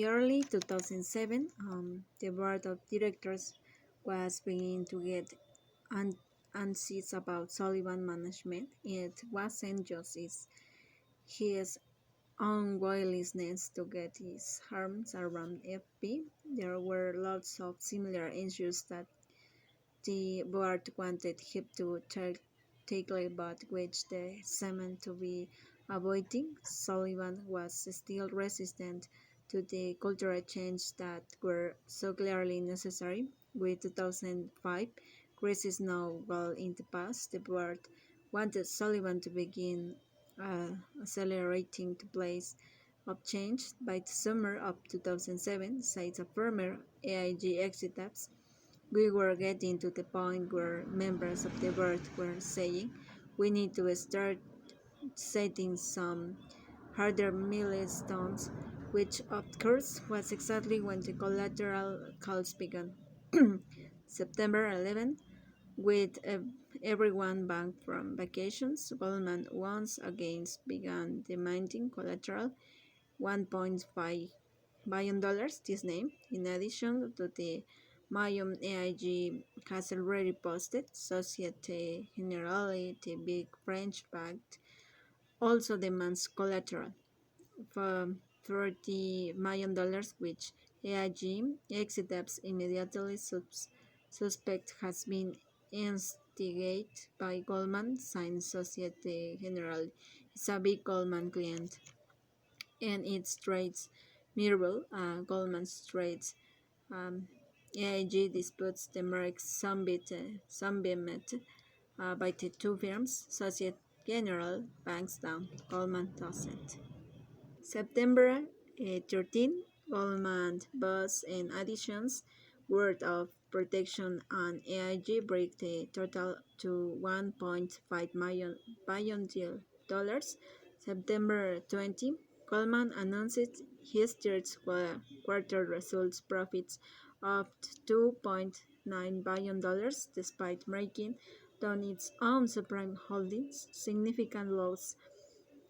early 2007, the board of directors was beginning to get un- anxious about Sullivan management. It wasn't just his own willingness to get his arms around FP. There were lots of similar issues that the board wanted him to tackle, but which they seemed to be avoiding. Sullivan was still resistant to the cultural changes that were so clearly necessary. With 2005 crisis now well in the past, the board wanted Sullivan to begin accelerating the pace of change. By the summer of 2007, said a former AIG executives, we were getting to the point where members of the board were saying we need to start setting some harder milestones, which of course was exactly when the collateral calls began. September 11, with everyone back from vacations, Goldman once again began demanding collateral $1.5 billion this name, in addition to the Mayum AIG has already posted. Societe Generale, the big French bank, also demands collateral for $30 million, which AIG executives immediately suspect has been instigated by Goldman, since Societe Generale is a big Goldman client and its trades mirror Goldman's trades. Um, AIG disputes the mark submitted by the two firms. Societe Generale banks down. Goldman doesn't. September 13, Goldman boss and additions word of protection on AIG break the total to $1.5 billion. September 20, Goldman announced his third quarter results profits of $2.9 billion, despite making down its own subprime holdings. Significant loss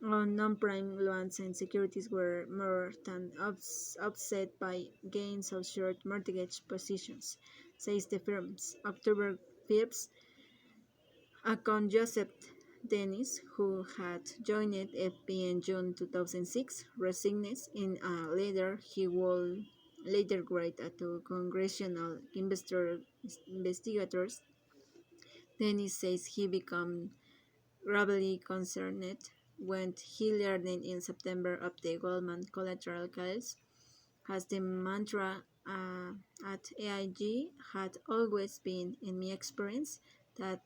on non-prime loans and securities were more than offset by gains of short mortgage positions, says the firm's October 5th account. Joseph Dennis, who had joined FP in June 2006, resigns in a letter he would later write to congressional investigators. Dennis says he became gravely concerned when he learned in September of the Goldman collateral case, as the mantra at AIG had always been, in my experience, that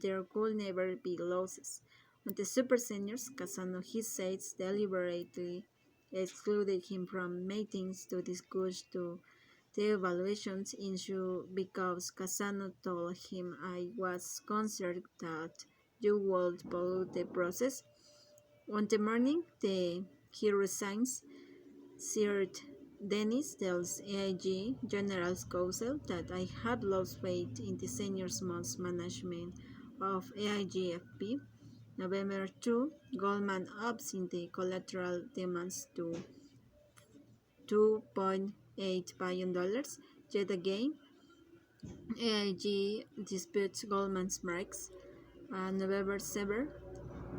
there could never be losses. On the super seniors, Cassano, he says, deliberately excluded him from meetings to discuss the evaluations issue because Cassano told him I was concerned that you would pollute the process. On the morning he resigns, Sir Dennis tells AIG General Counsel that I have lost faith in the senior most management of AIGFP. November 2, Goldman ups in the collateral demands to $2.8 billion. Yet again, AIG disputes Goldman's marks. November 7,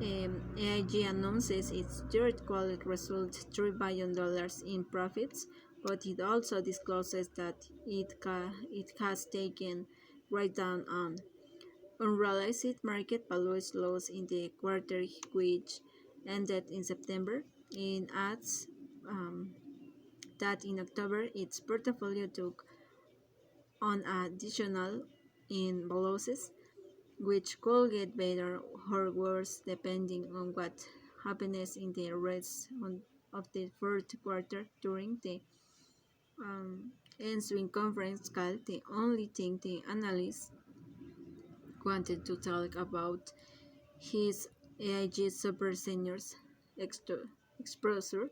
AIG announces its third quarter result, $3 billion in profits, but it also discloses that it has taken write-down on unrealized market values loss in the quarter, which ended in September. It adds that in October its portfolio took on additional in losses, which could get better or worse depending on what happens in the rest of the fourth quarter. During the ensuing conference call, the only thing the analysts wanted to talk about his AIG Super Seniors exposure.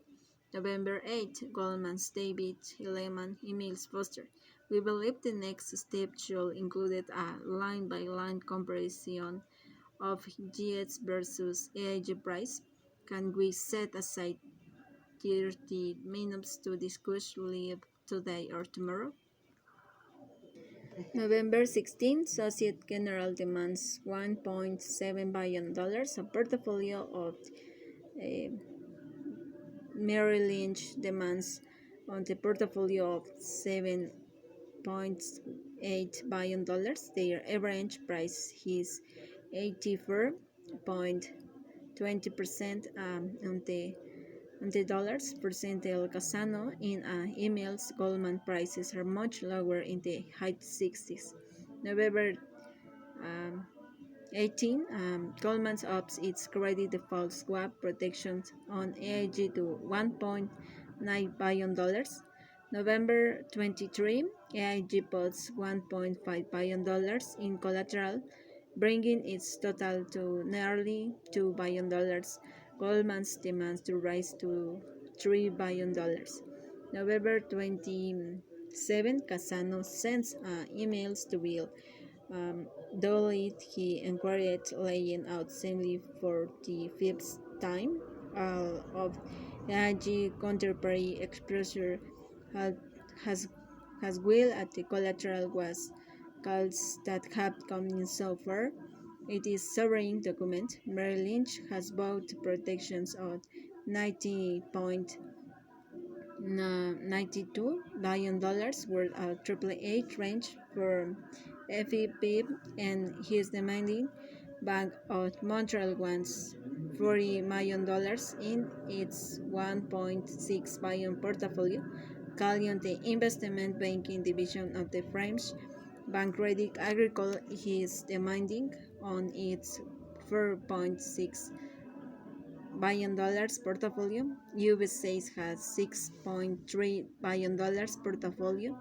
November 8, Goldman's David Lehman emails Foster. We believe the next step should include a line-by-line comparison of GS versus AIG price. Can we set aside 30 minutes to discuss leave today or tomorrow. November 16, Societe Generale demands $1.7 billion, a portfolio of uh, Merrill Lynch demands on the portfolio of $7.8 billion. Their average price is 84.20% on the dollars. Percent El Casano in emails, Goldman prices are much lower in the high 60s. November um, 18, Goldman ups its credit default swap protection on AIG to $1.9 billion. November 23, AIG puts $1.5 billion in collateral, bringing its total to nearly $2 billion. Goldman's demands to rise to $3 billion. November 27, Casano sends emails to Bill. Though he encouraged laying out simply for the fifth time of AIG contemporary exposure had, has has will at the collateral was calls that have come in so far. It is sovereign document. Merrill Lynch has bought protections of 92 billion dollars worth of AAA range for FEP, and he is demanding Bank of Montreal wants $40 million in its 1.6 billion portfolio. Callion, the investment banking division of the French Bank Crédit Agricole, is demanding on its 4.6 billion dollars portfolio. UBS has $6.3 billion portfolio.